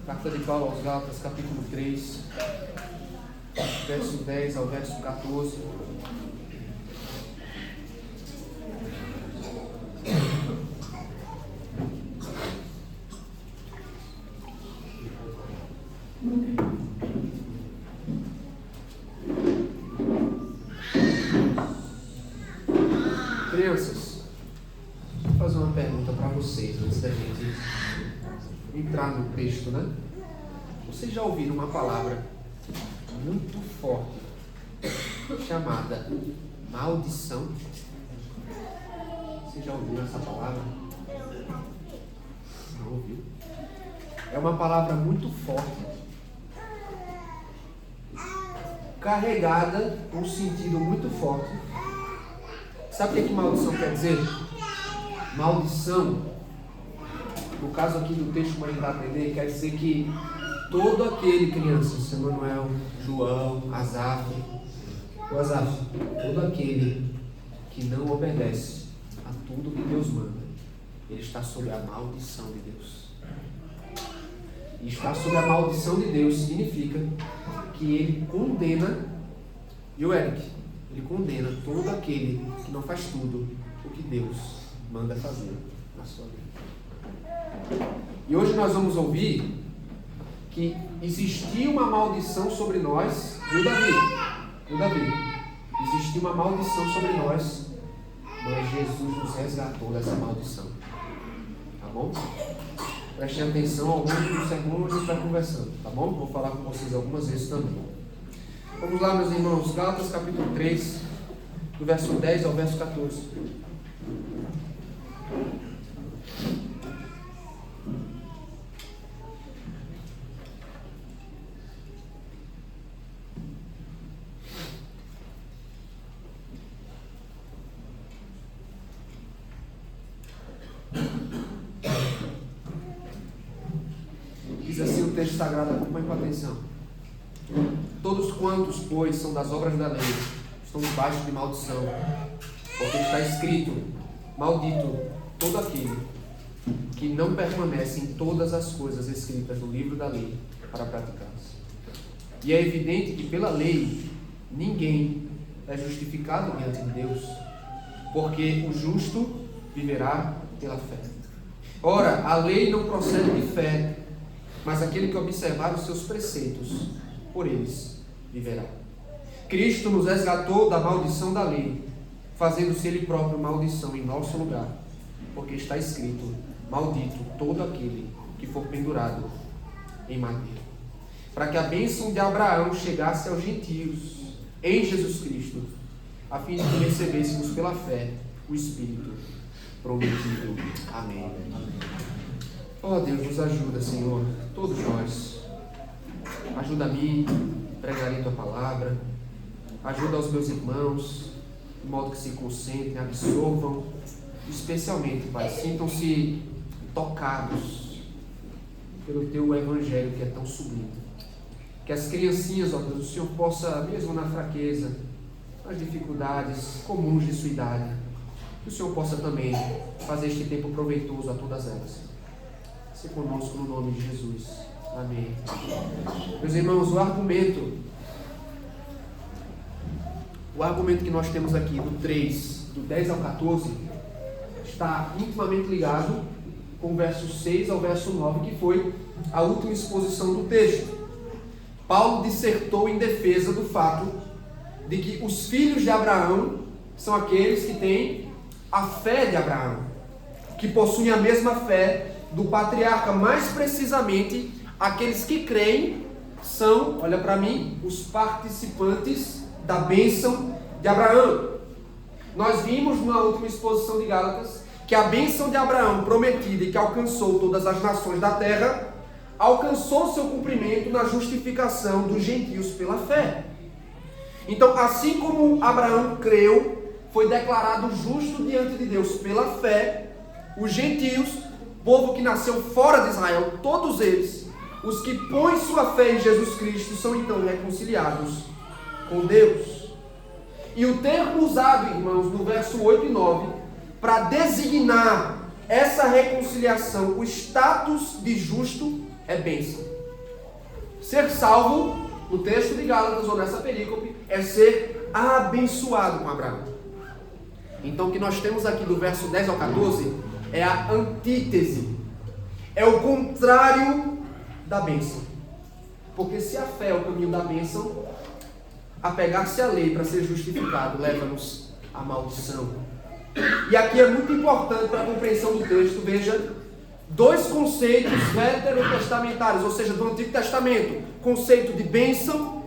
Carta de Paulo aos Gálatas, capítulo 3, verso 10 ao verso 14. Crianças, vou fazer uma pergunta para vocês antes da gente entrar no texto, né? Vocês já ouviram uma palavra muito forte chamada maldição? Vocês já ouviram essa palavra? Não ouviu? É uma palavra muito forte, carregada com um sentido muito forte. Sabe o que maldição quer dizer? Maldição, no caso aqui do texto, para ajudar a aprender, quer dizer que todo aquele, crianças, Emanuel, João, Azaf, todo aquele que não obedece a tudo que Deus manda, ele está sob a maldição de Deus. E estar sob a maldição de Deus significa que ele condena, e o Eric, ele condena todo aquele que não faz tudo o que Deus manda fazer na sua vida. E hoje nós vamos ouvir que existia uma maldição sobre nós, viu Davi? Existia uma maldição sobre nós, mas Jesus nos resgatou dessa maldição. Tá bom? Prestem atenção ao longo do sermão, a gente vai conversando, tá bom? Vou falar com vocês algumas vezes também. Vamos lá, meus irmãos, Gálatas capítulo 3, do verso 10 ao verso 14. Diz assim o texto sagrado, acompanhe com atenção. Todos quantos, pois, são das obras da lei, estão debaixo de maldição, porque está escrito: maldito todo aquele que não permanece em todas as coisas escritas no livro da lei para praticá-las. E é evidente que pela lei ninguém é justificado diante de Deus, porque o justo viverá pela fé. Ora, a lei não procede de fé, mas aquele que observar os seus preceitos, por eles viverá. Cristo nos resgatou da maldição da lei, fazendo-se Ele próprio maldição em nosso lugar, porque está escrito: maldito todo aquele que for pendurado em madeira, para que a bênção de Abraão chegasse aos gentios em Jesus Cristo, a fim de que recebêssemos pela fé o Espírito prometido. Amém. Oh Deus, nos ajuda, Senhor, todos nós. Ajuda a mim, pregarei Tua palavra. Ajuda aos meus irmãos, de modo que se concentrem, absorvam. Especialmente, Pai, sintam-se tocados pelo Teu Evangelho, que é tão sublime. Que as criancinhas, ó Deus, o Senhor possa, mesmo na fraqueza, nas dificuldades comuns de sua idade, que o Senhor possa também fazer este tempo proveitoso a todas elas. Se conosco no nome de Jesus. Amém. Meus irmãos, o argumento que nós temos aqui do 3, do 10 ao 14, está intimamente ligado com o verso 6 ao verso 9, que foi a última exposição do texto. Paulo dissertou em defesa do fato de que os filhos de Abraão são aqueles que têm a fé de Abraão, que possuem a mesma fé do patriarca, mais precisamente aqueles que creem são, olha para mim, os participantes da bênção de Abraão. Nós vimos na última exposição de Gálatas que a bênção de Abraão prometida e que alcançou todas as nações da terra, alcançou seu cumprimento na justificação dos gentios pela fé. Então, assim como Abraão creu, foi declarado justo diante de Deus pela fé, os gentios, povo que nasceu fora de Israel, todos eles, os que põem sua fé em Jesus Cristo, são então reconciliados com Deus. E o termo usado, irmãos, no verso 8 e 9, para designar essa reconciliação, o status de justo é bênção. Ser salvo, no texto de Gálatas ou nessa perícope, é ser abençoado com Abraão. Então o que nós temos aqui do verso 10 ao 14 é a antítese, é o contrário da bênção. Porque se a fé é o caminho da bênção, apegar-se à lei para ser justificado leva-nos à maldição. E aqui é muito importante para a compreensão do texto, veja, dois conceitos veterotestamentários, ou seja, do Antigo Testamento, conceito de bênção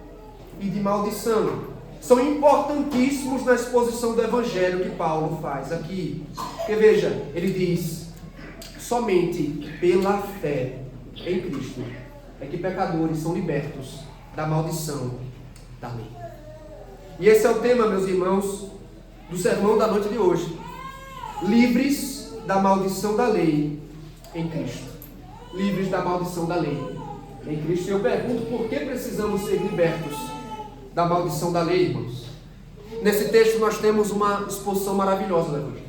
e de maldição. São importantíssimos na exposição do Evangelho que Paulo faz aqui. Porque veja, ele diz, somente pela fé em Cristo é que pecadores são libertos da maldição da lei. E esse é o tema, meus irmãos, do sermão da noite de hoje. Livres da maldição da lei em Cristo. Livres da maldição da lei em Cristo. E eu pergunto, por que precisamos ser libertos da maldição da lei, irmãos? Nesse texto nós temos uma exposição maravilhosa do Evangelho.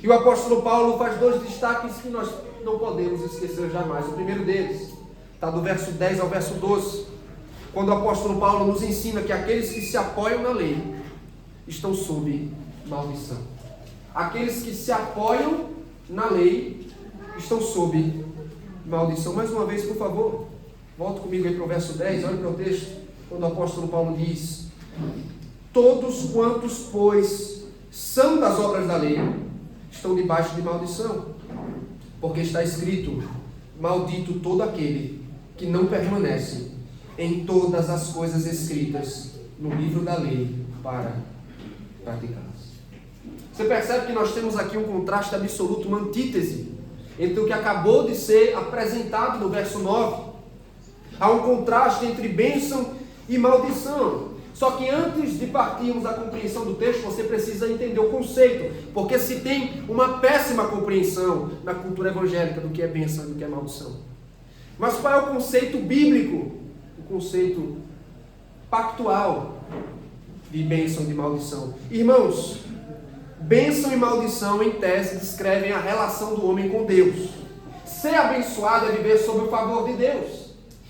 E o apóstolo Paulo faz dois destaques que nós não podemos esquecer jamais. O primeiro deles está do verso 10 ao verso 12, quando o apóstolo Paulo nos ensina que aqueles que se apoiam na lei estão sob maldição. Aqueles que se apoiam na lei estão sob maldição. Mais uma vez, por favor, volta comigo aí para o verso 10, olha para o texto, quando o apóstolo Paulo diz: todos quantos, pois, são das obras da lei, estão debaixo de maldição, porque está escrito: maldito todo aquele que não permanece em todas as coisas escritas no livro da lei para praticá-las. Você percebe que nós temos aqui um contraste absoluto, uma antítese entre o que acabou de ser apresentado no verso 9. Há um contraste entre bênção e maldição. Só que antes de partirmos da compreensão do texto, você precisa entender o conceito, porque se tem uma péssima compreensão na cultura evangélica do que é bênção e do que é maldição. Mas qual é o conceito bíblico? O conceito pactual de bênção e de maldição. Irmãos, bênção e maldição, em tese, descrevem a relação do homem com Deus. Ser abençoado é viver sob o favor de Deus.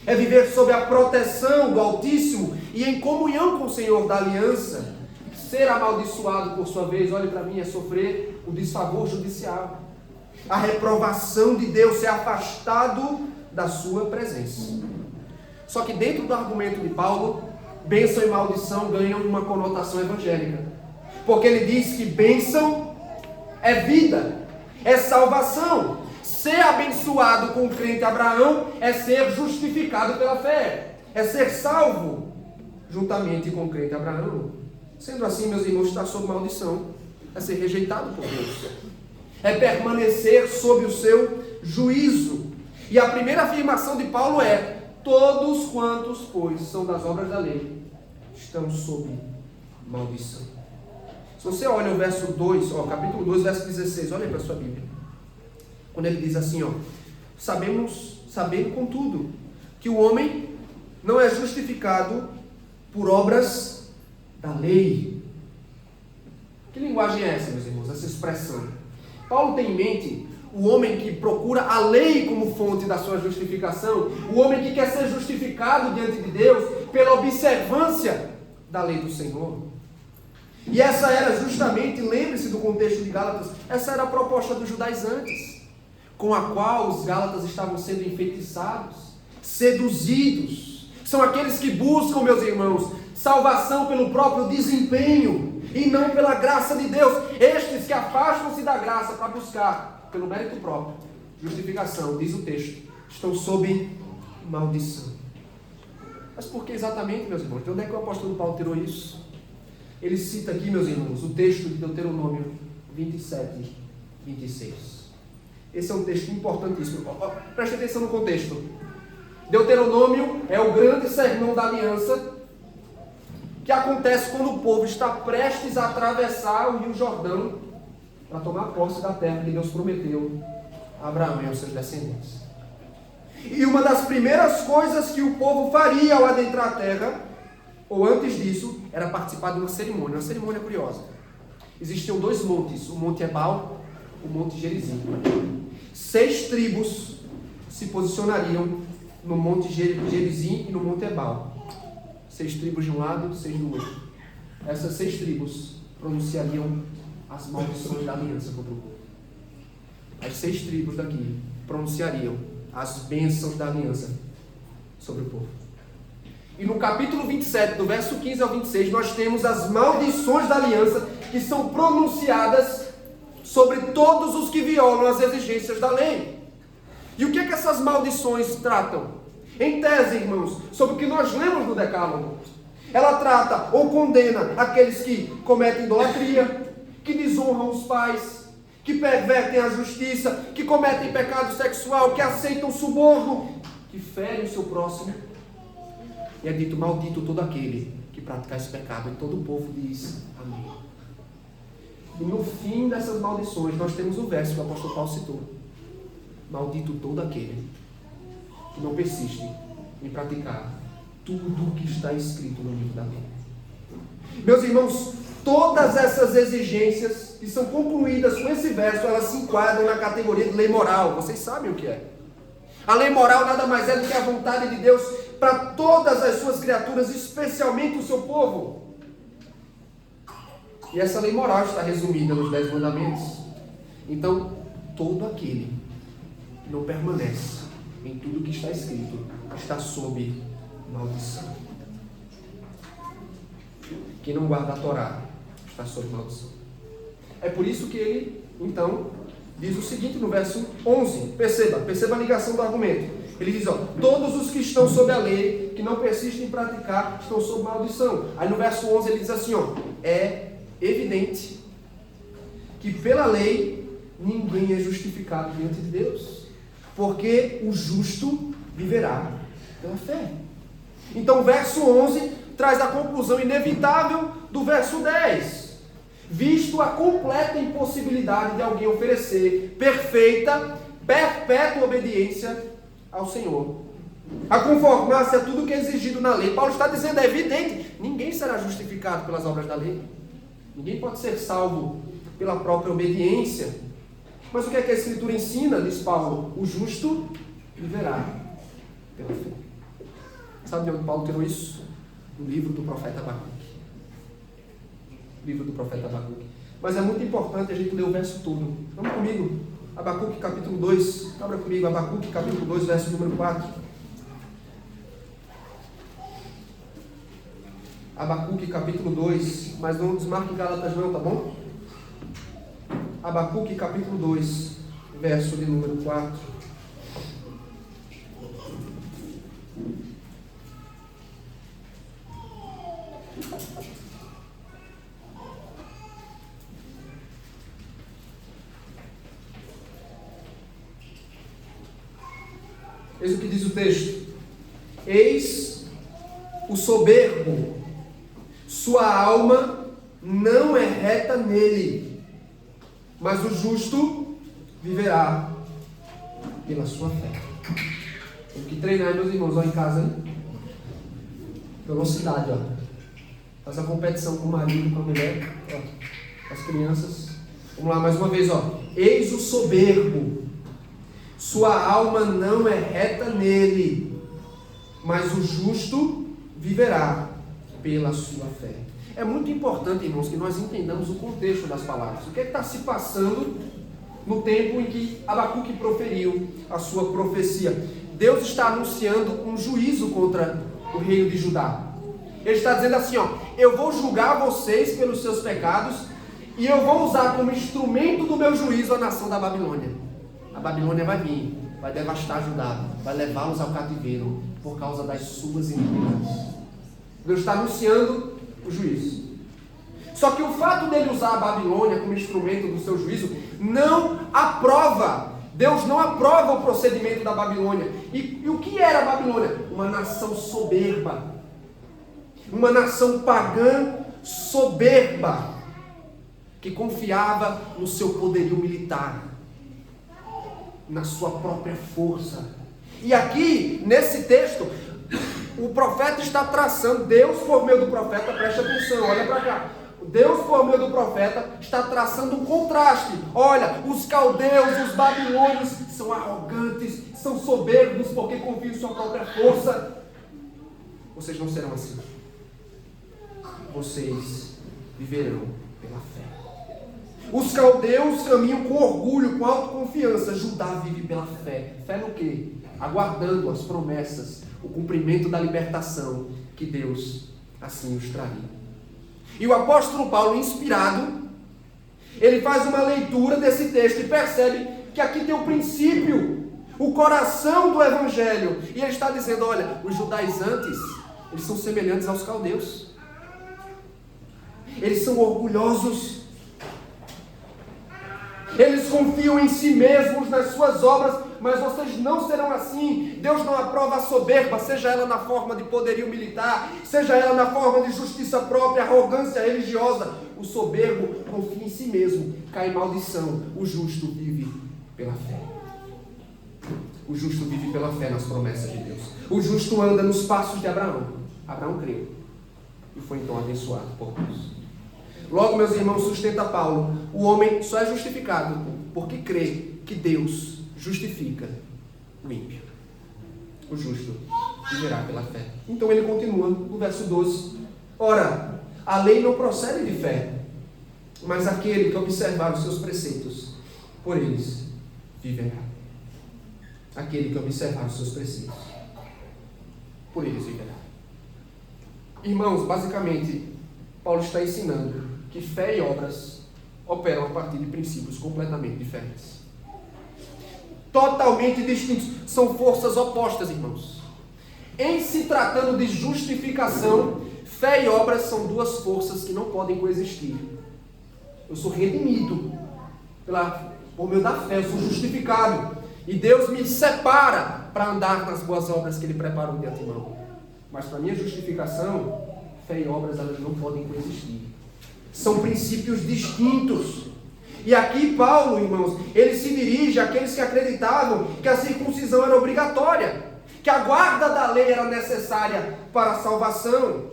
É viver sob a proteção do Altíssimo e em comunhão com o Senhor da aliança. Ser amaldiçoado, por sua vez, olhe para mim, é sofrer o desfavor judicial. A reprovação de Deus, ser afastado da sua presença. Só que dentro do argumento de Paulo, bênção e maldição ganham uma conotação evangélica. Porque ele diz que bênção é vida, é salvação. Ser abençoado com o crente Abraão é ser justificado pela fé, é ser salvo juntamente com o crente Abraão. Sendo assim, meus irmãos, está sob maldição, é ser rejeitado por Deus, é permanecer sob o seu juízo. E a primeira afirmação de Paulo é: todos quantos, pois, são das obras da lei, estão sob maldição. Se você olha o verso 2, capítulo 2, verso 16, olha para a sua Bíblia. Quando ele diz assim, sabendo contudo, que o homem não é justificado por obras da lei. Que linguagem é essa, meus irmãos? Essa expressão. Paulo tem em mente o homem que procura a lei como fonte da sua justificação, o homem que quer ser justificado diante de Deus pela observância da lei do Senhor. E essa era justamente, lembre-se do contexto de Gálatas, essa era a proposta dos judaizantes, com a qual os gálatas estavam sendo enfeitiçados, seduzidos. São aqueles que buscam, meus irmãos, salvação pelo próprio desempenho e não pela graça de Deus. Estes que afastam-se da graça para buscar, pelo mérito próprio, justificação, diz o texto, estão sob maldição. Mas por que exatamente, meus irmãos? De onde é que o apóstolo Paulo tirou isso? Ele cita aqui, meus irmãos, o texto de Deuteronômio 27, 26. Esse é um texto importantíssimo. Preste atenção no contexto. Deuteronômio é o grande sermão da aliança que acontece quando o povo está prestes a atravessar o Rio Jordão para tomar posse da terra que Deus prometeu a Abraão e aos seus descendentes. E uma das primeiras coisas que o povo faria ao adentrar a terra, ou antes disso, era participar de uma cerimônia curiosa. Existiam dois montes, o Monte Ebal o Monte Gerizim. 6 tribos se posicionariam no Monte Gerizim e no Monte Ebal. 6 tribos de um lado, 6 do outro. Essas 6 tribos pronunciariam as maldições da aliança contra o povo. As 6 tribos daqui pronunciariam as bênçãos da aliança sobre o povo. E no capítulo 27, do verso 15 ao 26, nós temos as maldições da aliança que são pronunciadas sobre todos os que violam as exigências da lei. E o que é que essas maldições tratam? Em tese, irmãos, sobre o que nós lemos no Decálogo. Ela trata ou condena aqueles que cometem idolatria, que desonram os pais, que pervertem a justiça, que cometem pecado sexual, que aceitam suborno, que ferem o seu próximo. E é dito: maldito todo aquele que praticar esse pecado. E todo o povo diz amém. E no fim dessas maldições, nós temos o verso que o apóstolo Paulo citou: maldito todo aquele que não persiste em praticar tudo o que está escrito no livro da lei. Meus irmãos, todas essas exigências que são concluídas com esse verso, elas se enquadram na categoria de lei moral. Vocês sabem o que é. A lei moral nada mais é do que a vontade de Deus para todas as suas criaturas, especialmente o seu povo. E essa lei moral está resumida nos 10 mandamentos. Então, todo aquele que não permanece em tudo que está escrito está sob maldição. Quem não guarda a Torá está sob maldição. É por isso que ele, então, diz o seguinte no verso 11. Perceba a ligação do argumento. Ele diz, todos os que estão sob a lei, que não persistem em praticar, estão sob maldição. Aí no verso 11 ele diz assim, é evidente que pela lei ninguém é justificado diante de Deus, porque o justo viverá pela fé. Então o verso 11 traz a conclusão inevitável do verso 10. Visto a completa impossibilidade de alguém oferecer perfeita, perpétua obediência ao Senhor, a conformar-se a tudo que é exigido na lei. Paulo está dizendo, é evidente, ninguém será justificado pelas obras da lei. Ninguém pode ser salvo pela própria obediência. Mas o que é que a Escritura ensina, diz Paulo? O justo viverá pela fé. Sabe de onde Paulo tirou isso? Do livro do profeta Abacuque. Livro do profeta Abacuque. Mas é muito importante a gente ler o verso todo. Vamos comigo. Abacuque capítulo 2. Abra comigo, Abacuque capítulo 2, verso número 4. Abacuque capítulo 2. Mas não desmarque Gálatas não, tá bom? Abacuque capítulo 2, verso de número 4. Eis o que diz o texto: eis o soberbo, sua alma não é reta nele, mas o justo viverá pela sua fé. Tem que treinar, meus irmãos, em casa, hein? Velocidade, Faz a competição com o marido, com a mulher, com as crianças. Vamos lá, mais uma vez, eis o soberbo, sua alma não é reta nele, mas o justo viverá pela sua fé. É muito importante, irmãos, que nós entendamos o contexto das palavras. O que é que está se passando no tempo em que Abacuque proferiu a sua profecia? Deus está anunciando um juízo contra o reino de Judá. Ele está dizendo assim, eu vou julgar vocês pelos seus pecados e eu vou usar como instrumento do meu juízo a nação da Babilônia. A Babilônia vai vir, vai devastar Judá, vai levá-los ao cativeiro por causa das suas iniquidades. Deus está anunciando o juízo. Só que o fato dele usar a Babilônia como instrumento do seu juízo não aprova. Deus não aprova o procedimento da Babilônia. E o que era a Babilônia? Uma nação soberba. Uma nação pagã soberba, que confiava no seu poderio militar, na sua própria força. E aqui, nesse texto, o profeta está traçando, Deus por meio do profeta, preste atenção, olha para cá. Deus, por meio do profeta, está traçando um contraste. Olha, os caldeus, os babilônios são arrogantes, são soberbos porque confiam em sua própria força. Vocês não serão assim. Vocês viverão pela fé. Os caldeus caminham com orgulho, com autoconfiança. Judá vive pela fé. Fé no quê? Aguardando as promessas, o cumprimento da libertação que Deus assim os traria. E o apóstolo Paulo, inspirado, ele faz uma leitura desse texto e percebe que aqui tem o princípio, o coração do evangelho. E ele está dizendo, olha, os judaizantes, eles são semelhantes aos caldeus. Eles são orgulhosos. Eles confiam em si mesmos, nas suas obras, mas vocês não serão assim. Deus não aprova a soberba, seja ela na forma de poderio militar, seja ela na forma de justiça própria, arrogância religiosa. O soberbo confia em si mesmo, cai em maldição. O justo vive pela fé. O justo vive pela fé nas promessas de Deus. O justo anda nos passos de Abraão. Abraão creu e foi então abençoado por Deus. Logo, meus irmãos, sustenta Paulo, o homem só é justificado porque crê que Deus justifica o ímpio. O justo viverá pela fé. Então ele continua no verso 12. Ora, a lei não procede de fé, mas aquele que observar os seus preceitos, por eles viverá. Aquele que observar os seus preceitos, por eles viverá. Irmãos, basicamente, Paulo está ensinando que fé e obras operam a partir de princípios completamente diferentes. Totalmente distintos. São forças opostas, irmãos. Em se tratando de justificação, fé e obras são duas forças que não podem coexistir. Eu sou redimido por meio da fé, eu sou justificado. E Deus me separa para andar nas boas obras que Ele preparou de antemão. Mas para minha justificação, fé e obras elas não podem coexistir. São princípios distintos. E aqui Paulo, irmãos, ele se dirige àqueles que acreditavam que a circuncisão era obrigatória, que a guarda da lei era necessária para a salvação.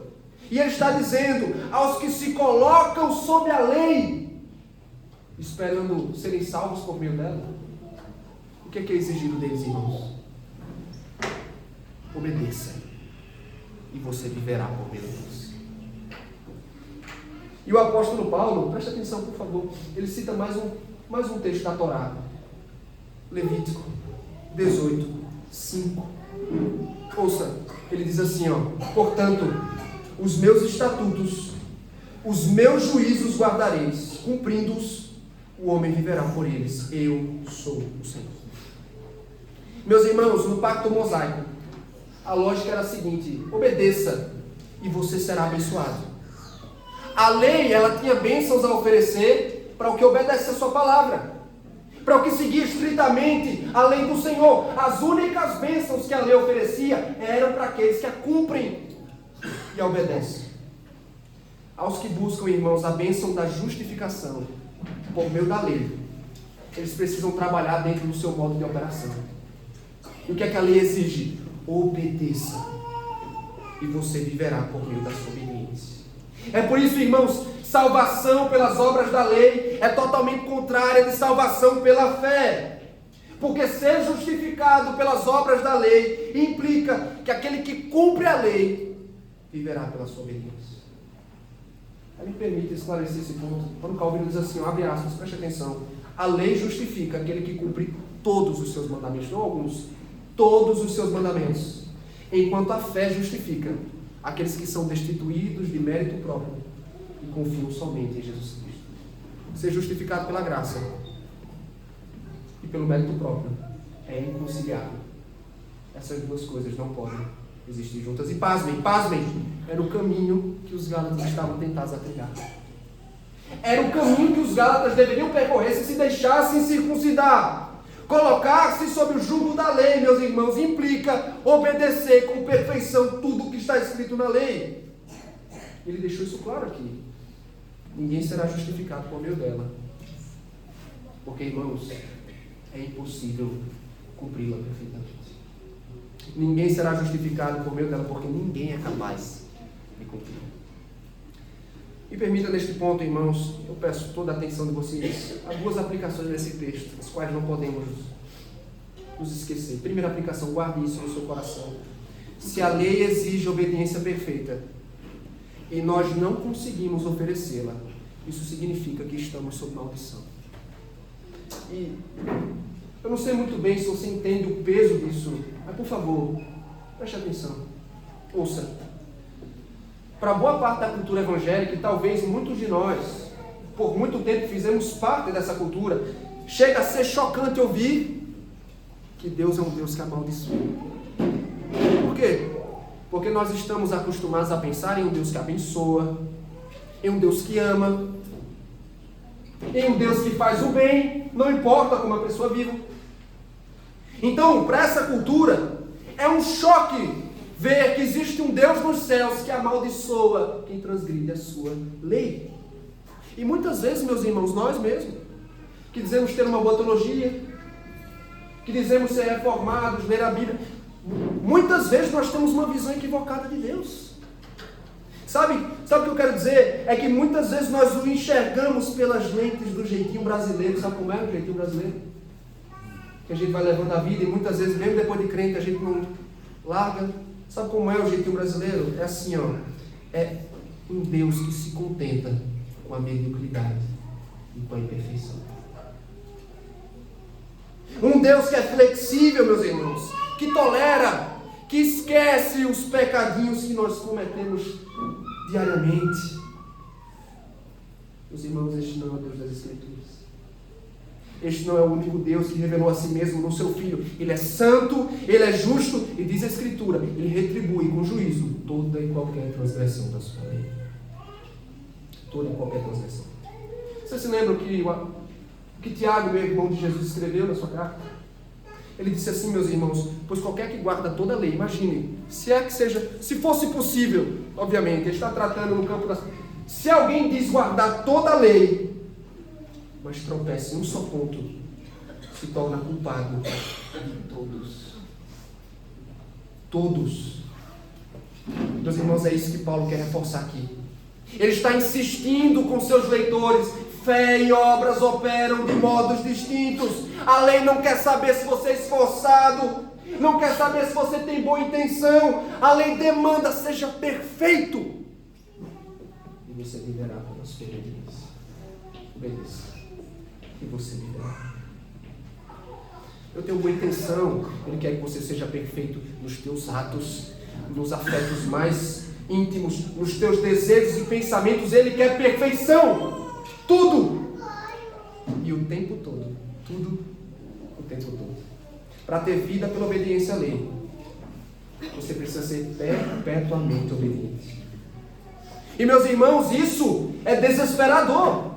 E ele está dizendo aos que se colocam sob a lei, esperando serem salvos por meio dela, o que é exigido deles, irmãos? Obedeça, e você viverá por meio deles. E o apóstolo Paulo, preste atenção por favor, ele cita mais um texto da Torá. Levítico 18, 5. Ouça, ele diz assim, portanto, os meus estatutos, os meus juízos guardareis, cumprindo-os, o homem viverá por eles. Eu sou o Senhor. Meus irmãos, no pacto mosaico, a lógica era a seguinte: obedeça e você será abençoado. A lei, ela tinha bênçãos a oferecer para o que obedece a sua palavra, para o que seguia estritamente a lei do Senhor. As únicas bênçãos que a lei oferecia eram para aqueles que a cumprem e a obedecem. Aos que buscam, irmãos, a bênção da justificação por meio da lei, eles precisam trabalhar dentro do seu modo de operação. E o que é que a lei exige? Obedeça, e você viverá por meio da sua obediência. É por isso, irmãos, salvação pelas obras da lei é totalmente contrária de salvação pela fé. Porque ser justificado pelas obras da lei implica que aquele que cumpre a lei viverá pela sua obediência. Aí me permite esclarecer esse ponto. Quando Calvino diz assim, abre aspas, preste atenção. A lei justifica aquele que cumpre todos os seus mandamentos, não alguns, todos os seus mandamentos. Enquanto a fé justifica aqueles que são destituídos de mérito próprio e confiam somente em Jesus Cristo. Ser justificado pela graça e pelo mérito próprio é inconciliável. Essas duas coisas não podem existir juntas. E pasmem, era o caminho que os Gálatas estavam tentados a trilhar. Era o caminho que os Gálatas deveriam percorrer se deixassem circuncidar. Colocar-se sob o jugo da lei, meus irmãos, implica obedecer com perfeição tudo o que está escrito na lei. Ele deixou isso claro aqui. Ninguém será justificado por meio dela. Porque, irmãos, é impossível cumpri-la perfeitamente. Ninguém será justificado por meio dela, porque ninguém é capaz de cumprir. E permita neste ponto, irmãos, eu peço toda a atenção de vocês a duas aplicações desse texto, as quais não podemos nos esquecer. Primeira aplicação, guarde isso no seu coração. Se a lei exige obediência perfeita e nós não conseguimos oferecê-la, isso significa que estamos sob maldição. E eu não sei muito bem se você entende o peso disso, mas por favor, preste atenção, ouça. Para boa parte da cultura evangélica, e talvez muitos de nós, por muito tempo fizemos parte dessa cultura, chega a ser chocante ouvir que Deus é um Deus que amaldiçoa. Por quê? Porque nós estamos acostumados a pensar em um Deus que abençoa, em um Deus que ama, em um Deus que faz o bem, não importa como a pessoa viva. Então, para essa cultura, é um choque ver que existe um Deus nos céus que amaldiçoa quem transgride a sua lei. E muitas vezes, meus irmãos, nós mesmos, que dizemos ter uma boa teologia, que dizemos ser reformados, ler a Bíblia, muitas vezes nós temos uma visão equivocada de Deus. Sabe o que eu quero dizer? É que muitas vezes nós o enxergamos pelas lentes do jeitinho brasileiro. Sabe como é o jeitinho brasileiro? Que a gente vai levando a vida e muitas vezes, mesmo depois de crente, a gente não larga. Sabe como é o jeitinho brasileiro? É assim, ó. É um Deus que se contenta com a mediocridade e com a imperfeição. Um Deus que é flexível, meus irmãos, que tolera, que esquece os pecadinhos que nós cometemos diariamente. Meus irmãos, este não é o Deus das Escrituras. Este não é o único Deus que revelou a si mesmo no seu Filho. Ele é santo, Ele é justo, e diz a Escritura, Ele retribui com juízo toda e qualquer transgressão da sua lei. Toda e qualquer transgressão. Você se lembra que Tiago, meu irmão de Jesus, escreveu na sua carta? Ele disse assim, meus irmãos, pois qualquer que guarda toda a lei, imagine, se fosse possível, obviamente, ele está tratando no campo das... Se alguém diz guardar toda a lei, mas tropeça em um só ponto, se torna culpado de todos. Todos. Meus irmãos, é isso que Paulo quer reforçar aqui. Ele está insistindo com seus leitores. Fé e obras operam de modos distintos. A lei não quer saber se você é esforçado, não quer saber se você tem boa intenção. A lei demanda, seja perfeito. E você viverá pela sua obediência. Obedeça. E você viverá. Eu tenho boa intenção. Ele quer que você seja perfeito nos teus atos, nos afetos mais íntimos, nos teus desejos e pensamentos. Ele quer perfeição. Tudo. E o tempo todo. Tudo o tempo todo. Para ter vida pela obediência à lei, você precisa ser perpetuamente obediente. E meus irmãos, isso é desesperador.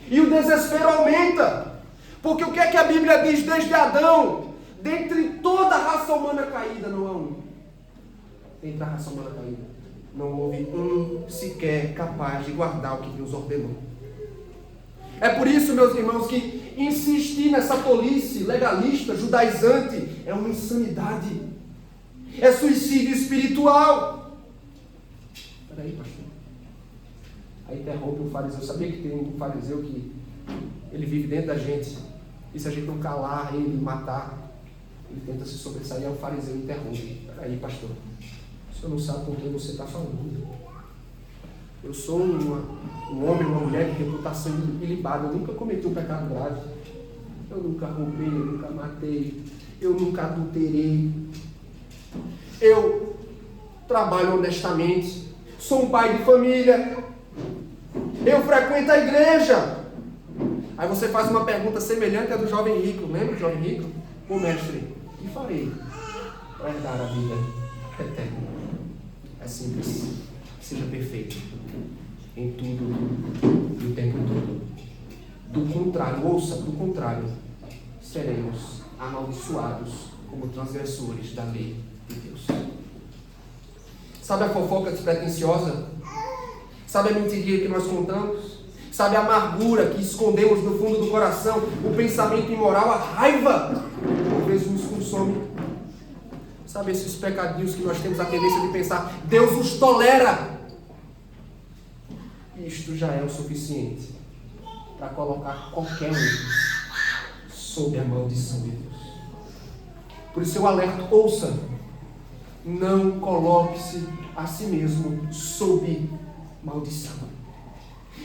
E o desespero aumenta. Porque o que é que a Bíblia diz desde Adão? Dentre toda a raça humana caída, não há um. Dentre a raça humana caída, não houve um sequer capaz de guardar o que Deus ordenou. É por isso, meus irmãos, que insistir nessa tolice legalista, judaizante, é uma insanidade. É suicídio espiritual. Espera aí, pastor. Aí interrompe o fariseu. Eu sabia que tem um fariseu que ele vive dentro da gente. E se a gente não calar ele, matar, ele tenta se sobressair. É o fariseu interrompe. Espera aí, pastor. O senhor não sabe com quem você está falando. Eu sou um homem, uma mulher de reputação ilibada. Eu nunca cometi um pecado grave. Eu nunca roubei, eu nunca matei. Eu nunca adulterei. Eu trabalho honestamente. Sou um pai de família. Eu frequento a igreja. Aí você faz uma pergunta semelhante à do jovem rico. Lembra do jovem rico? Ô mestre, o que farei para herdar a vida eterna? É simples. Seja perfeito em tudo e o tempo todo. Do contrário, ouça, do contrário, seremos amaldiçoados como transgressores da lei de Deus. Sabe a fofoca despretensiosa? Sabe a mentiria que nós contamos? Sabe a amargura que escondemos no fundo do coração? O pensamento imoral, a raiva, por vezes nos consome. Sabe esses pecadinhos que nós temos a tendência de pensar, Deus os tolera. isto já é o suficiente para colocar qualquer um sob a maldição de Deus. Por isso eu alerto, ouça, não coloque-se a si mesmo sob maldição.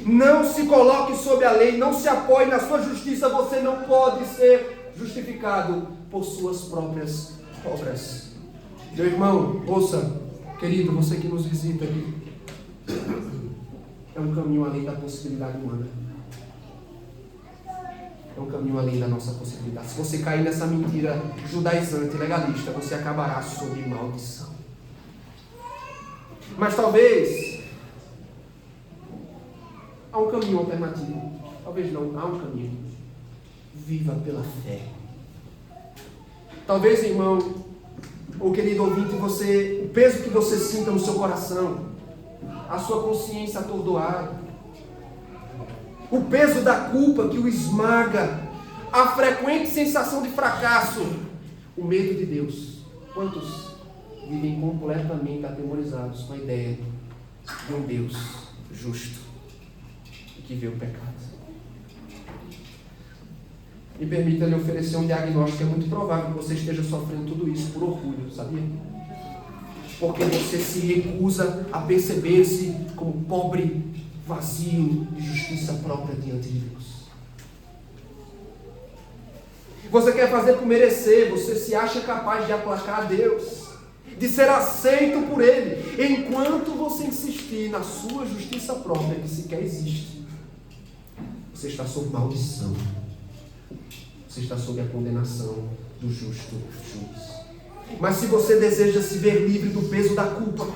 Não se coloque sob a lei, não se apoie na sua justiça, você não pode ser justificado por suas próprias obras. Meu irmão, ouça, querido, você que nos visita aqui, é um caminho além da possibilidade humana. É um caminho além da nossa possibilidade. Se você cair nessa mentira judaizante, legalista, você acabará sob maldição. Mas talvez há um caminho alternativo. Talvez não, há um caminho. Viva pela fé. Talvez, irmão, ou querido ouvinte, o peso que você sinta no seu coração, a sua consciência atordoada, o peso da culpa que o esmaga, a frequente sensação de fracasso, o medo de Deus. Quantos vivem completamente atemorizados com a ideia de um Deus justo e que vê o pecado? Me permita lhe oferecer um diagnóstico. É muito provável que você esteja sofrendo tudo isso por orgulho, sabia? Porque você se recusa a perceber-se como pobre, vazio de justiça própria diante de Deus. Você quer fazer por merecer, você se acha capaz de aplacar a Deus, de ser aceito por Ele, enquanto você insistir na sua justiça própria, que sequer existe. Você está sob maldição. Você está sob a condenação do justo juiz. Mas se você deseja se ver livre do peso da culpa,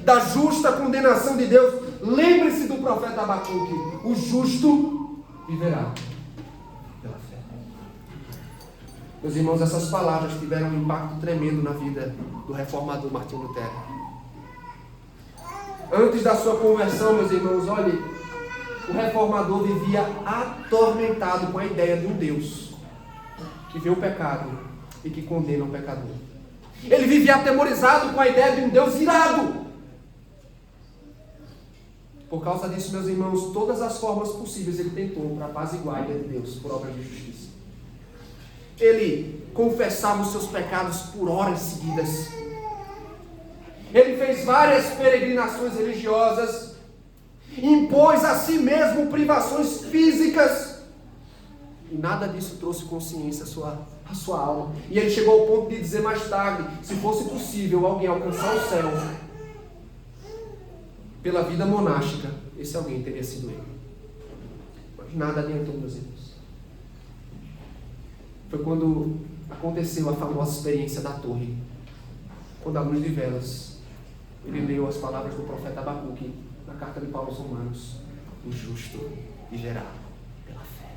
da justa condenação de Deus, lembre-se do profeta Abacuque: o justo viverá pela fé. Meus irmãos, essas palavras tiveram um impacto tremendo na vida do reformador Martinho Lutero. Antes da sua conversão, meus irmãos, olhe, o reformador vivia atormentado com a ideia de um Deus que vê o pecado e que condena o pecador. Ele vivia atemorizado com a ideia de um Deus irado. Por causa disso, meus irmãos, todas as formas possíveis ele tentou para apaziguar a ideia de Deus por obra de justiça. Ele confessava os seus pecados por horas seguidas. Ele fez várias peregrinações religiosas, impôs a si mesmo privações físicas, e nada disso trouxe consciência à sua alma. E ele chegou ao ponto de dizer mais tarde: se fosse possível alguém alcançar o céu pela vida monástica, esse alguém teria sido ele. Mas nada adiantou, meus irmãos. Foi quando aconteceu a famosa experiência da torre, quando à luz de velas ele leu as palavras do profeta Abacuque na carta de Paulo aos Romanos: o justo viverá pela fé.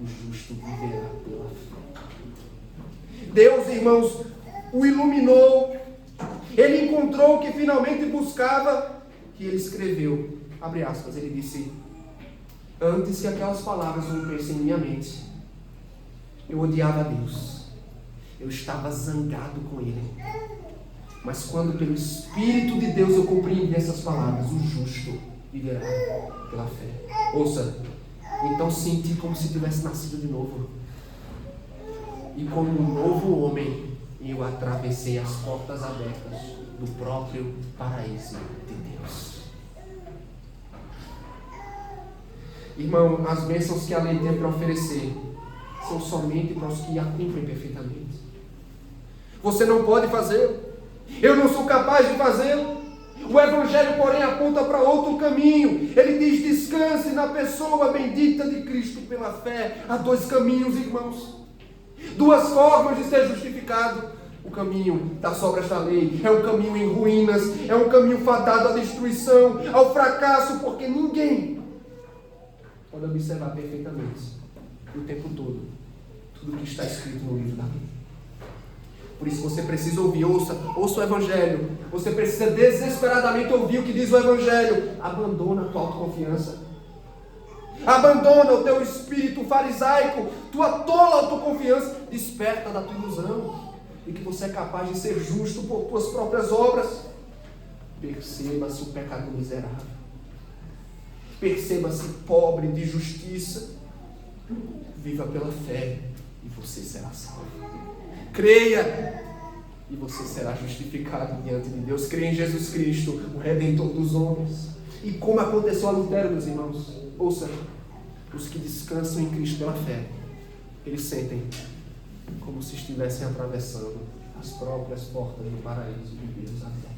O justo viverá pela fé. Deus, irmãos, o iluminou. Ele encontrou o que finalmente buscava, que ele escreveu, abre aspas, ele disse: antes que aquelas palavras rompessem em minha mente, eu odiava a Deus, eu estava zangado com Ele. Mas quando pelo Espírito de Deus eu compreendi essas palavras: o justo viverá pela fé. Ouça, então senti como se tivesse nascido de novo. E como um novo homem, eu atravessei as portas abertas do próprio paraíso de Deus. Irmão, as bênçãos que a lei tem para oferecer são somente para os que a cumprem perfeitamente. Você não pode fazê-lo. Eu não sou capaz de fazê-lo. O Evangelho, porém, aponta para outro caminho. Ele diz: descanse na pessoa bendita de Cristo pela fé. Há dois caminhos, irmãos. Duas formas de ser justificado. O caminho das obras da lei é um caminho em ruínas, é um caminho fadado à destruição, ao fracasso, porque ninguém pode observar perfeitamente, o tempo todo, tudo o que está escrito no livro da lei. Por isso você precisa ouvir, ouça o Evangelho. Você precisa desesperadamente ouvir o que diz o Evangelho. Abandona a tua autoconfiança. Abandona o teu espírito farisaico, tua tola autoconfiança. Desperta da tua ilusão e que você é capaz de ser justo por tuas próprias obras. Perceba-se um pecador miserável. Perceba-se pobre de justiça. Viva pela fé e você será salvo. Creia e você será justificado diante de Deus. Creia em Jesus Cristo, o Redentor dos homens. E como aconteceu a Lutero, meus irmãos, ouça, os que descansam em Cristo pela fé, eles sentem como se estivessem atravessando as próprias portas do paraíso de Deus abertas.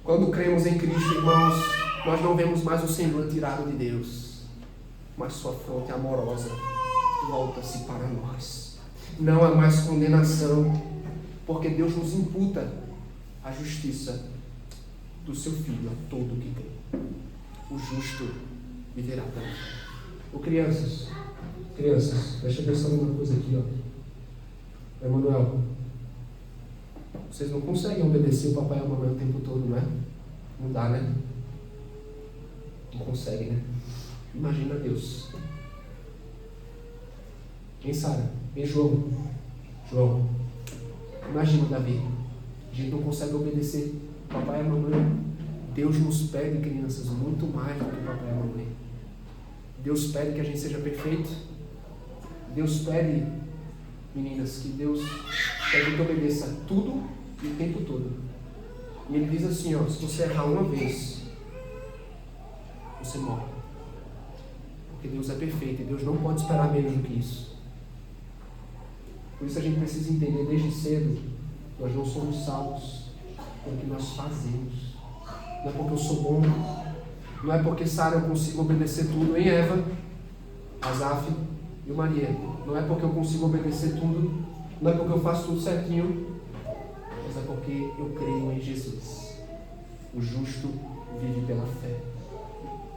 Quando cremos em Cristo, irmãos, nós não vemos mais o semblante irado de Deus, mas sua fronte amorosa volta-se para nós. Não há mais condenação, porque Deus nos imputa a justiça do seu Filho a todo que crê. O justo viverá pela fé. Ô crianças, preste atenção numa coisa aqui, ó. Emanuel, vocês não conseguem obedecer o papai e a mamãe o tempo todo, não é? Não dá, né? Não conseguem, né? Imagina Deus. Quem sabe? Vem João. Imagina Davi. A gente não consegue obedecer o papai e a mamãe. Deus nos pede, crianças, muito mais do que o papai e a mamãe. Deus pede que a gente seja perfeito. Deus pede, meninas, que a gente obedeça tudo e o tempo todo. E Ele diz assim, ó, se você errar uma vez, você morre. Porque Deus é perfeito e Deus não pode esperar menos do que isso. Por isso a gente precisa entender desde cedo, nós não somos salvos pelo que nós fazemos. Não é porque eu sou bom, não é porque Sara eu consigo obedecer tudo, em Eva, Asaf e Maria. Não é porque eu consigo obedecer tudo, não é porque eu faço tudo certinho, mas é porque eu creio em Jesus. O justo vive pela fé.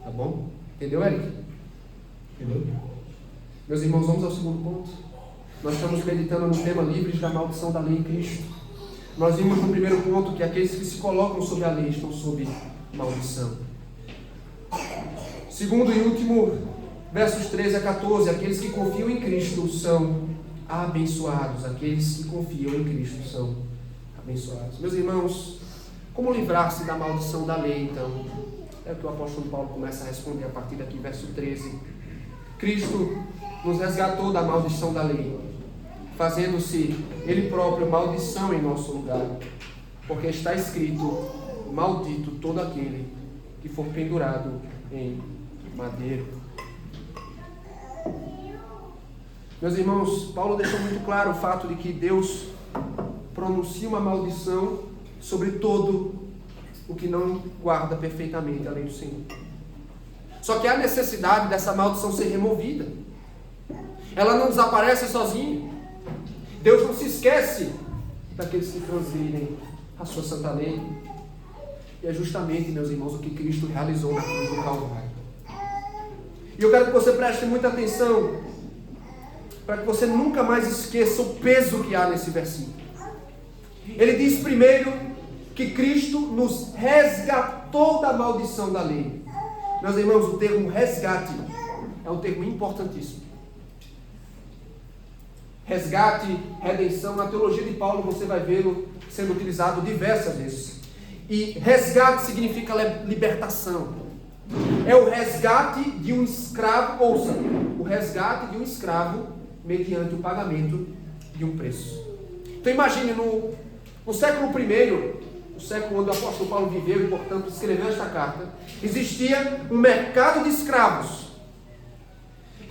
Tá bom? Entendeu, Eric? Entendeu? Meus irmãos, vamos ao segundo ponto. Nós estamos meditando no tema livres da maldição da lei em Cristo. Nós vimos no primeiro ponto que aqueles que se colocam sob a lei estão sob maldição. Segundo e último, versos 13 a 14, aqueles que confiam em Cristo são abençoados. Aqueles que confiam em Cristo são abençoados. Meus irmãos, como livrar-se da maldição da lei, então? É o que o apóstolo Paulo começa a responder a partir daqui, verso 13. Cristo nos resgatou da maldição da lei, fazendo-se Ele próprio maldição em nosso lugar, porque está escrito, maldito todo aquele que for pendurado em madeiro. Meus irmãos, Paulo deixou muito claro o fato de que Deus pronuncia uma maldição sobre todo o que não guarda perfeitamente a lei do Senhor. Só que há necessidade dessa maldição ser removida. Ela não desaparece sozinha. Deus não se esquece daqueles que transgridem a sua santa lei. E é justamente, meus irmãos, o que Cristo realizou na cruz do Calvário. E eu quero que você preste muita atenção, para que você nunca mais esqueça o peso que há nesse versículo. Ele diz primeiro que Cristo nos resgatou da maldição da lei. Meus irmãos, o termo resgate é um termo importantíssimo. Resgate, redenção, na teologia de Paulo você vai vê-lo sendo utilizado diversas vezes. E resgate significa libertação. É o resgate de um escravo, ouça, o resgate de um escravo mediante o pagamento de um preço. Então imagine, no século I, o século onde o apóstolo Paulo viveu e, portanto, escreveu esta carta, existia um mercado de escravos.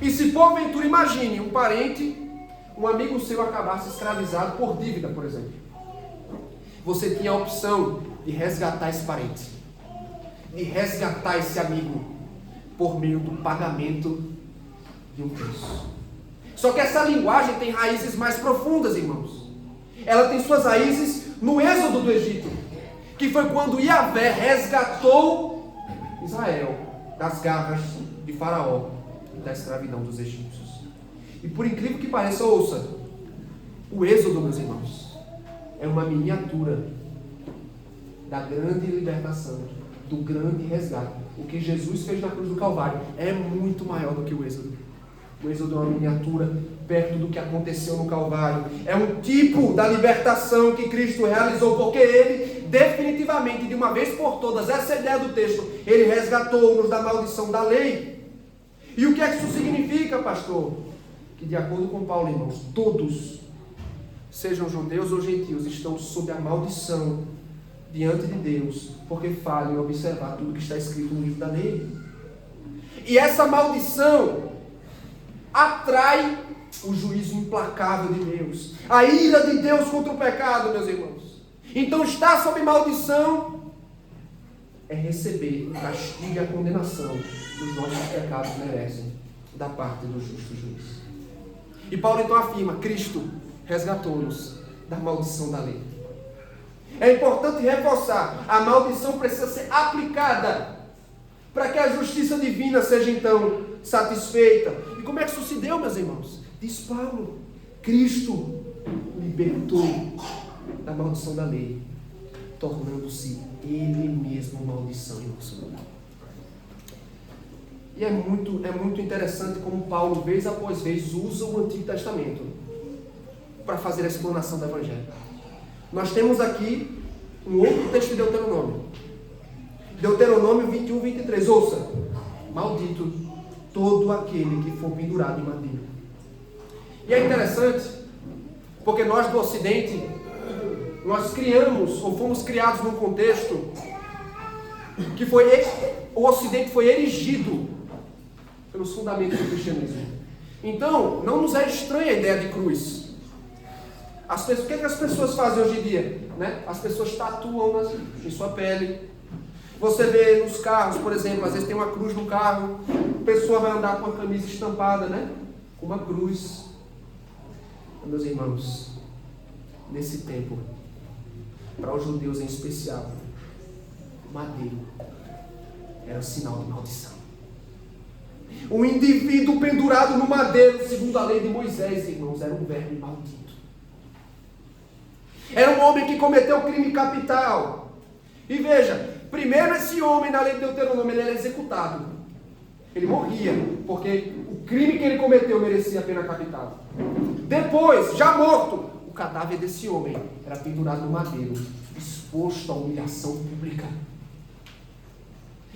E se porventura, imagine, um parente, um amigo seu acabasse escravizado por dívida, por exemplo. Você tinha a opção de resgatar esse parente, de resgatar esse amigo, por meio do pagamento de um preço. Só que essa linguagem tem raízes mais profundas, irmãos. Ela tem suas raízes no êxodo do Egito, que foi quando Yahvé resgatou Israel das garras de Faraó e da escravidão dos egípcios. E por incrível que pareça, ouça, o êxodo, meus irmãos, é uma miniatura da grande libertação, do grande resgate. O que Jesus fez na cruz do Calvário é muito maior do que o êxodo. O êxodo é uma miniatura perto do que aconteceu no Calvário. É um tipo da libertação que Cristo realizou, porque Ele definitivamente, de uma vez por todas, essa é a ideia do texto, Ele resgatou-nos da maldição da lei. E o que é que isso significa, pastor? Que de acordo com Paulo, irmãos, todos, sejam judeus ou gentios, estão sob a maldição diante de Deus, porque falham em observar tudo que está escrito no livro da lei. E essa maldição atrai o juízo implacável de Deus, a ira de Deus contra o pecado, meus irmãos. Então, estar sob maldição é receber o castigo e a condenação que os nossos pecados merecem da parte do justo juiz. E Paulo então afirma: Cristo resgatou-nos da maldição da lei. É importante reforçar: a maldição precisa ser aplicada para que a justiça divina seja então satisfeita. E como é que isso se deu, meus irmãos? Diz Paulo: Cristo libertou da maldição da lei, tornando-se Ele mesmo maldição em nosso lugar. E é muito interessante como Paulo, vez após vez, usa o Antigo Testamento para fazer a explanação do Evangelho. Nós temos aqui um outro texto de Deuteronômio. Deuteronômio 21, 23. Ouça: maldito todo aquele que for pendurado em madeira. E é interessante, porque nós do Ocidente, nós criamos, ou fomos criados num contexto que o Ocidente foi erigido pelos fundamentos do cristianismo. Então, não nos é estranha a ideia de cruz. O que as pessoas fazem hoje em dia? Né? As pessoas tatuam em sua pele. Você vê nos carros, por exemplo, às vezes tem uma cruz no carro, a pessoa vai andar com a camisa estampada, né? Com uma cruz. Meus irmãos, nesse tempo, para os judeus em especial, madeiro era sinal de maldição. Um indivíduo pendurado no madeiro, segundo a lei de Moisés, irmãos, era um verme maldito. Era um homem que cometeu crime capital. E veja, primeiro esse homem, na lei de Deuteronômio, ele era executado. Ele morria, porque o crime que ele cometeu merecia a pena capital. Depois, já morto, o cadáver desse homem era pendurado no madeiro, exposto à humilhação pública.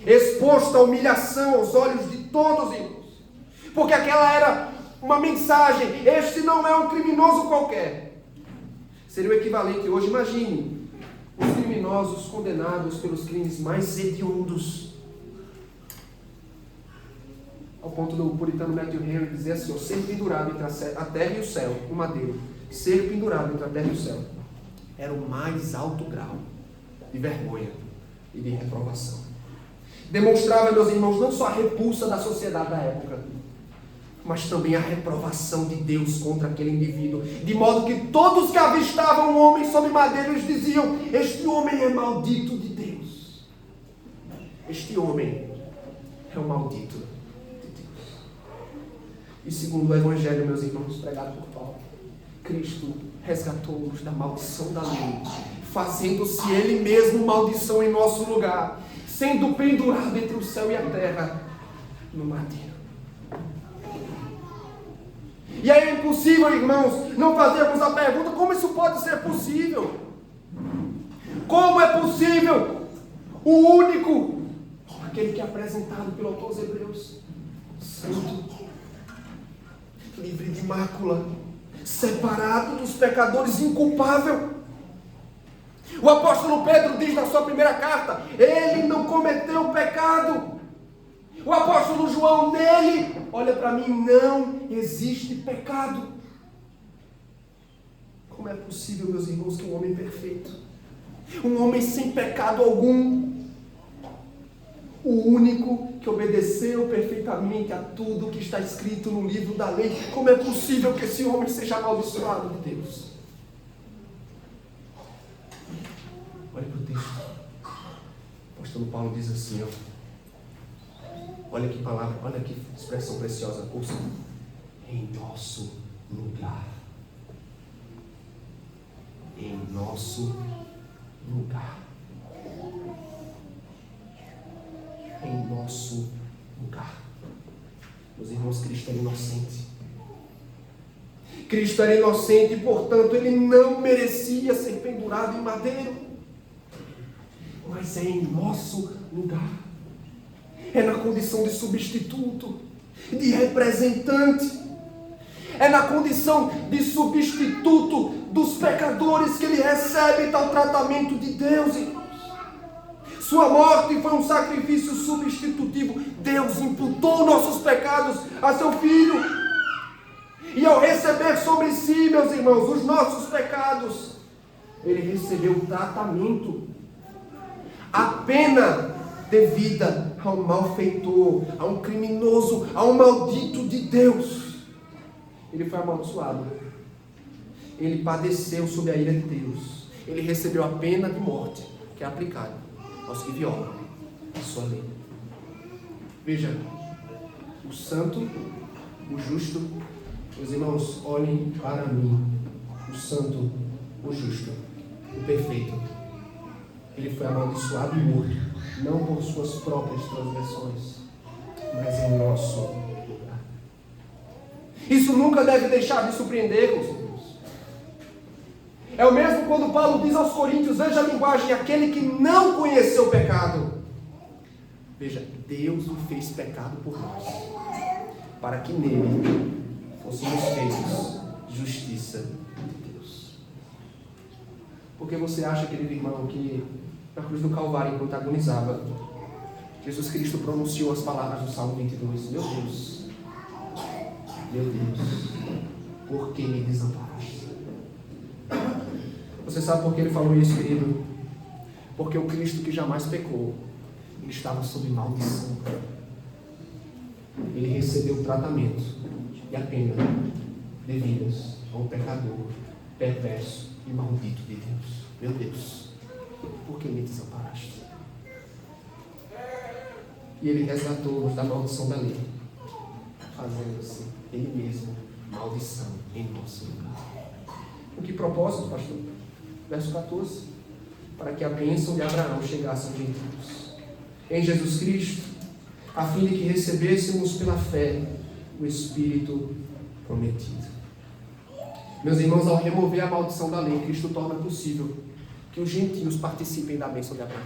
Exposto à humilhação aos olhos de todos, irmãos. Porque aquela era uma mensagem: este não é um criminoso qualquer. Seria o equivalente hoje, imagine, os criminosos condenados pelos crimes mais hediondos. Ao ponto do puritano Matthew Henry dizer assim: ser pendurado entre a terra e o céu, o madeiro, ser pendurado entre a terra e o céu, era o mais alto grau de vergonha e de reprovação. Demonstrava, meus irmãos, não só a repulsa da sociedade da época, mas também a reprovação de Deus contra aquele indivíduo, de modo que todos que avistavam um homem sobre madeira, eles diziam: este homem é maldito de Deus. Este homem é o maldito de Deus. E segundo o Evangelho, meus irmãos, pregado por Paulo, Cristo resgatou-nos da maldição da lei, fazendo-se Ele mesmo maldição em nosso lugar, sendo pendurado entre o céu e a terra no madeiro. E aí é impossível, irmãos, não fazermos a pergunta: como isso pode ser possível? Como é possível o único, aquele que é apresentado pelo autor aos Hebreus, santo, livre de mácula, separado dos pecadores, inculpável? O apóstolo Pedro diz na sua primeira carta: ele não cometeu pecado. O apóstolo João, nele, olha para mim, não existe pecado. Como é possível, meus irmãos, que um homem perfeito, um homem sem pecado algum, o único que obedeceu perfeitamente a tudo que está escrito no livro da lei, como é possível que esse homem seja amaldiçoado de Deus? Olha para o texto. O apóstolo Paulo diz assim, olha que palavra, olha que expressão preciosa. Ouça: em nosso lugar. Em nosso lugar. Em nosso lugar. Meus irmãos, Cristo era inocente. Cristo era inocente e, portanto, ele não merecia ser pendurado em madeiro. Mas é em nosso lugar. É na condição de substituto, de representante. É na condição de substituto dos pecadores que ele recebe tal tratamento de Deus, irmãos. Sua morte foi um sacrifício substitutivo. Deus imputou nossos pecados a seu Filho. E ao receber sobre si, meus irmãos, os nossos pecados, ele recebeu o tratamento, a pena devida a um malfeitor, a um criminoso, a um maldito de Deus. Ele foi amaldiçoado. Ele padeceu sob a ira de Deus. Ele recebeu a pena de morte, que é aplicada aos que violam a sua lei. Veja, o santo, o justo, meus irmãos, olhem para mim, o santo, o justo, o perfeito. Ele foi amaldiçoado e morto, não por suas próprias transgressões, mas em nosso lugar. Isso nunca deve deixar de surpreender, meus irmãos. É o mesmo quando Paulo diz aos Coríntios, veja a linguagem, aquele que não conheceu o pecado. Veja, Deus o fez pecado por nós, para que nele fôssemos feitos justiça de Deus. Porque você acha, querido irmão, que na cruz do Calvário, enquanto agonizava, Jesus Cristo pronunciou as palavras do Salmo 22, meu Deus, por que me desamparaste? Você sabe por que ele falou isso, querido? Porque o Cristo que jamais pecou, ele estava sob maldição. Ele recebeu o tratamento e a pena devidas a um pecador perverso e maldito de Deus. Meu Deus, por que me desamparaste? E ele resgatou-nos da maldição da lei, fazendo-se ele mesmo maldição em nosso lugar. Com que propósito, pastor? Verso 14. Para que a bênção de Abraão chegasse aos gentios, em Jesus Cristo, a fim de que recebêssemos pela fé o Espírito prometido. Meus irmãos, ao remover a maldição da lei, Cristo torna possível que os gentios participem da bênção de Abraão.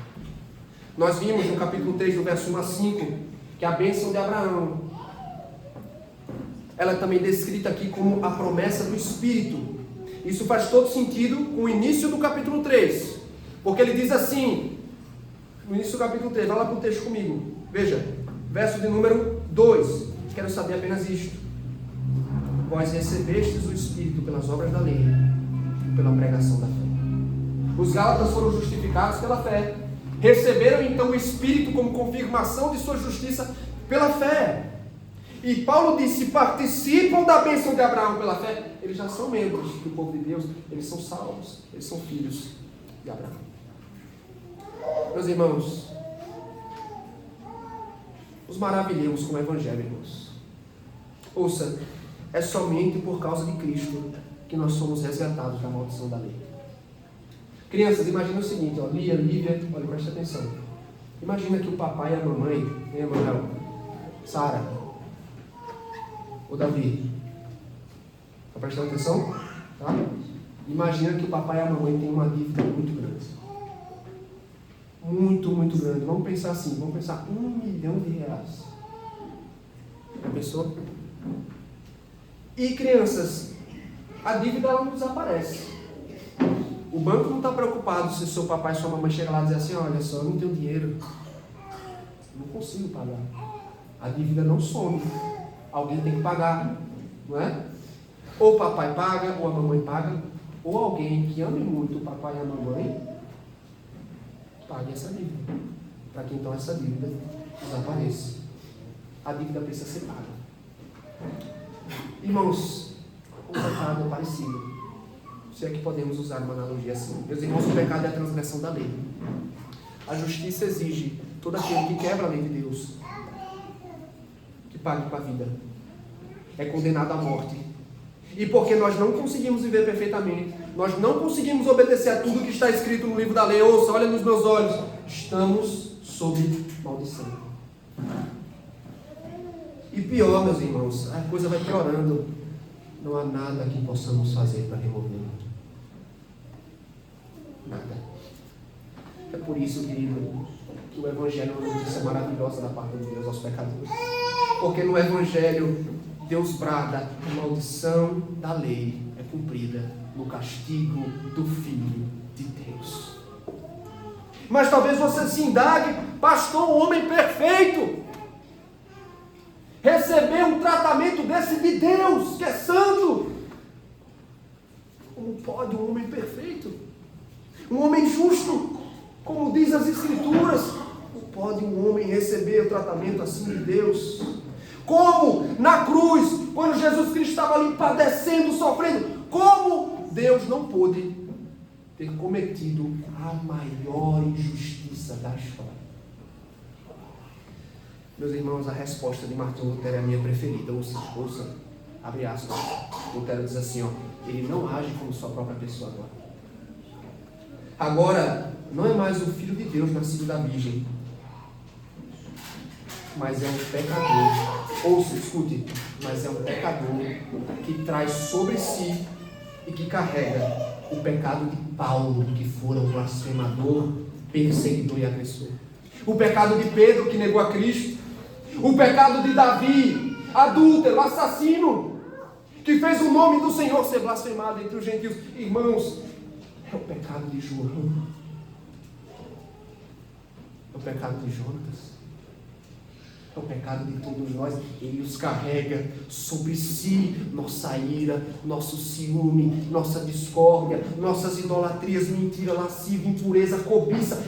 Nós vimos no capítulo 3, do verso 1 a 5, que a bênção de Abraão, ela é também descrita aqui como a promessa do Espírito. Isso faz todo sentido com o início do capítulo 3, porque ele diz assim, no início do capítulo 3, vai lá para o texto comigo, veja, verso de número 2, quero saber apenas isto: vós recebestes o Espírito pelas obras da lei, pela pregação da fé. Os Gálatas foram justificados pela fé, receberam então o Espírito como confirmação de sua justiça pela fé. E Paulo disse, participam da bênção de Abraão pela fé, eles já são membros do povo de Deus, eles são salvos, eles são filhos de Abraão. Meus irmãos, nos maravilhemos com o Evangelho, irmãos. Ouça, é somente por causa de Cristo que nós somos resgatados da maldição da lei. Crianças, imagina o seguinte, ó, Lia, Lívia, olha, presta atenção. Imagina que o papai e a mamãe, Emanuel, Sara, ô Davi, está prestando atenção? Tá? Imagina que o papai e a mamãe têm uma dívida muito grande. Muito grande. Vamos pensar assim, vamos pensar R$1 milhão. Já pensou? E crianças, a dívida ela não desaparece. O banco não está preocupado se seu papai e sua mamãe chegam lá e dizem assim, olha só, eu não tenho dinheiro, não consigo pagar. A dívida não some. Alguém tem que pagar, não é? Ou o papai paga, ou a mamãe paga, ou alguém que ame muito o papai e a mamãe pague essa dívida, para que então essa dívida desapareça. A dívida precisa ser paga. Irmãos, o pecado é parecido, se é que podemos usar uma analogia assim. Meus irmãos, o pecado é a transgressão da lei. A justiça exige todo aquele que quebra a lei de Deus que pague com a vida, é condenado à morte. E porque nós não conseguimos viver perfeitamente, nós não conseguimos obedecer a tudo que está escrito no livro da lei, ouça, olha nos meus olhos, estamos sob maldição. E pior, meus irmãos, a coisa vai piorando. Não há nada que possamos fazer para removê-lo. Nada. É por isso, querido, que o Evangelho é uma notícia maravilhosa da parte de Deus aos pecadores. Porque no Evangelho, Deus brada: a maldição da lei é cumprida no castigo do Filho de Deus. Mas talvez você se indague: pastor, um homem perfeito, receber um tratamento desse de Deus, que é santo. Como pode um homem perfeito, um homem justo, como diz as Escrituras, como pode um homem receber o tratamento assim de Deus? Como na cruz, quando Jesus Cristo estava ali padecendo, sofrendo, como Deus não pôde ter cometido a maior injustiça da história? Meus irmãos, a resposta de Martim Lutero é a minha preferida. Ouça, abre aspas. Lutero diz assim, ele não age como sua própria pessoa agora. Agora, não é mais o Filho de Deus nascido da Virgem, mas é um pecador. Ouça, escute, mas é um pecador que traz sobre si e que carrega o pecado de Paulo, que fora um blasfemador, perseguidor e agressor. O pecado de Pedro, que negou a Cristo. O pecado de Davi, adúltero, assassino, que fez o nome do Senhor ser blasfemado entre os gentios. Irmãos, é o pecado de João. É o pecado de Jonas. É o pecado de todos nós. Ele os carrega sobre si, nossa ira, nosso ciúme, nossa discórdia, nossas idolatrias, mentira, lascívia, impureza, cobiça.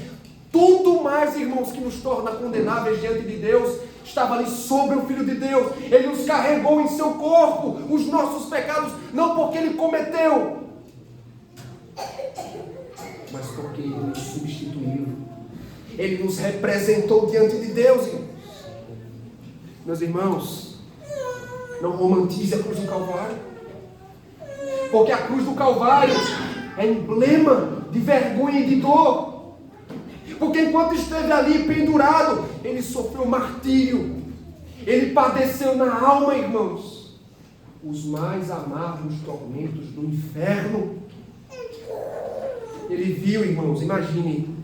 Tudo mais, irmãos, que nos torna condenáveis diante de Deus, estava ali sobre o Filho de Deus. Ele os carregou em seu corpo, os nossos pecados, não porque ele cometeu, mas porque ele nos substituiu. Ele nos representou diante de Deus, irmãos. Meus irmãos, não romantize a cruz do Calvário, porque a cruz do Calvário é emblema de vergonha e de dor. Porque enquanto esteve ali pendurado, ele sofreu martírio. Ele padeceu na alma, irmãos, os mais amargos tormentos do inferno. Ele viu, irmãos, imagine,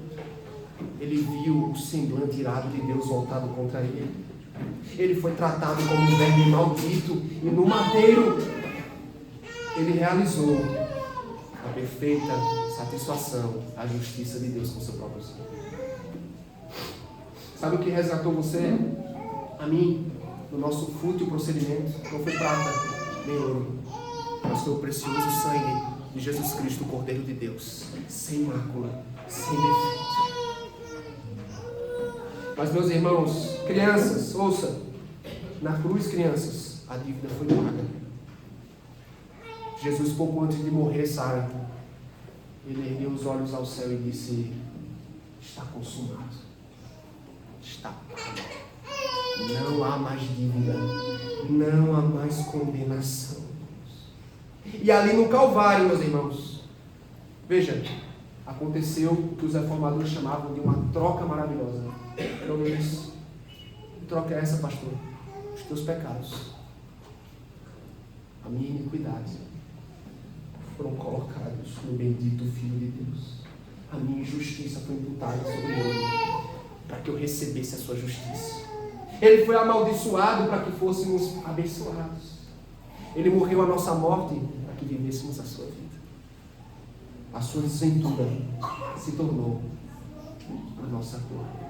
ele viu o semblante irado de Deus voltado contra ele. Ele foi tratado como um verme maldito, e no madeiro ele realizou a perfeita satisfação, a justiça de Deus com seu próprio sangue. Sabe o que resgatou você, a mim, no nosso fútil procedimento? Não foi prata, nem ouro, mas foi o precioso sangue de Jesus Cristo, o Cordeiro de Deus, sem mácula, sem defeito. Mas, meus irmãos, crianças, ouça, na cruz, crianças, a dívida foi paga. Jesus, pouco antes de morrer, Sara, ele ergueu os olhos ao céu e disse: está consumado. Está pago. Não há mais dívida. Não há mais condenação. E ali no Calvário, meus irmãos, veja, aconteceu o que os reformadores chamavam de uma troca maravilhosa. Pelo menos, que troca é essa, pastor? Os teus pecados, a minha iniquidade, foram colocados no bendito Filho de Deus. A minha injustiça foi imputada sobre ele, para que eu recebesse a sua justiça. Ele foi amaldiçoado para que fôssemos abençoados. Ele morreu a nossa morte para que vivêssemos a sua vida. A sua desventura se tornou a nossa glória.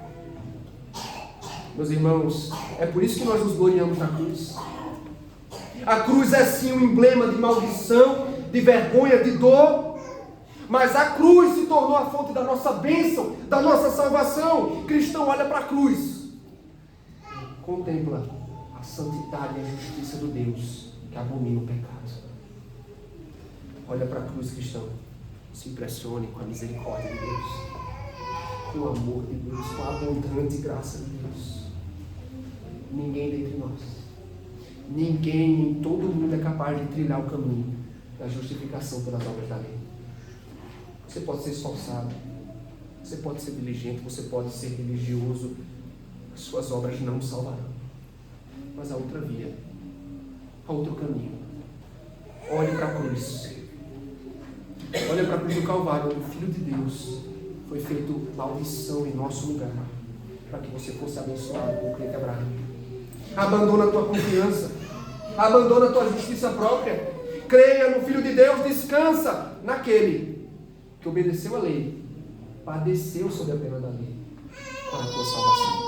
Meus irmãos, é por isso que nós nos gloriamos na cruz. A cruz é sim um emblema de maldição, de vergonha, de dor, mas a cruz se tornou a fonte da nossa bênção, da nossa salvação. Cristão, olha para a cruz, contempla a santidade e a justiça do Deus que abomina o pecado. Olha para a cruz, cristão, se impressione com a misericórdia de Deus, com o amor de Deus, com a abundante graça de Deus. Ninguém dentre nós, ninguém em todo o mundo é capaz de trilhar o caminho da justificação pelas obras da lei. Você pode ser esforçado, você pode ser diligente, você pode ser religioso, as suas obras não salvarão. mas há outra via, há outro caminho. Olhe para a cruz. Olha para a cruz do Calvário, onde o Filho de Deus foi feito maldição em nosso lugar, para que você fosse abençoado por crer quebrado. Abandona a tua confiança, abandona a tua justiça própria, creia no Filho de Deus, descansa naquele que obedeceu a lei, padeceu sob a pena da lei, para a tua salvação.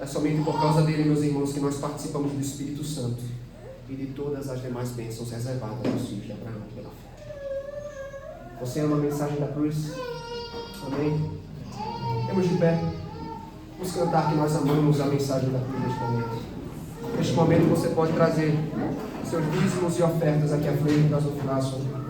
É somente por causa dele, meus irmãos, que nós participamos do Espírito Santo e de todas as demais bênçãos reservadas aos filhos de Abraão pela fé. Você ama a mensagem da cruz? Amém? Temos de pé. Vamos cantar que nós amamos a mensagem da cruz neste momento. Neste momento você pode trazer seus dízimos e ofertas aqui à frente das ofertas.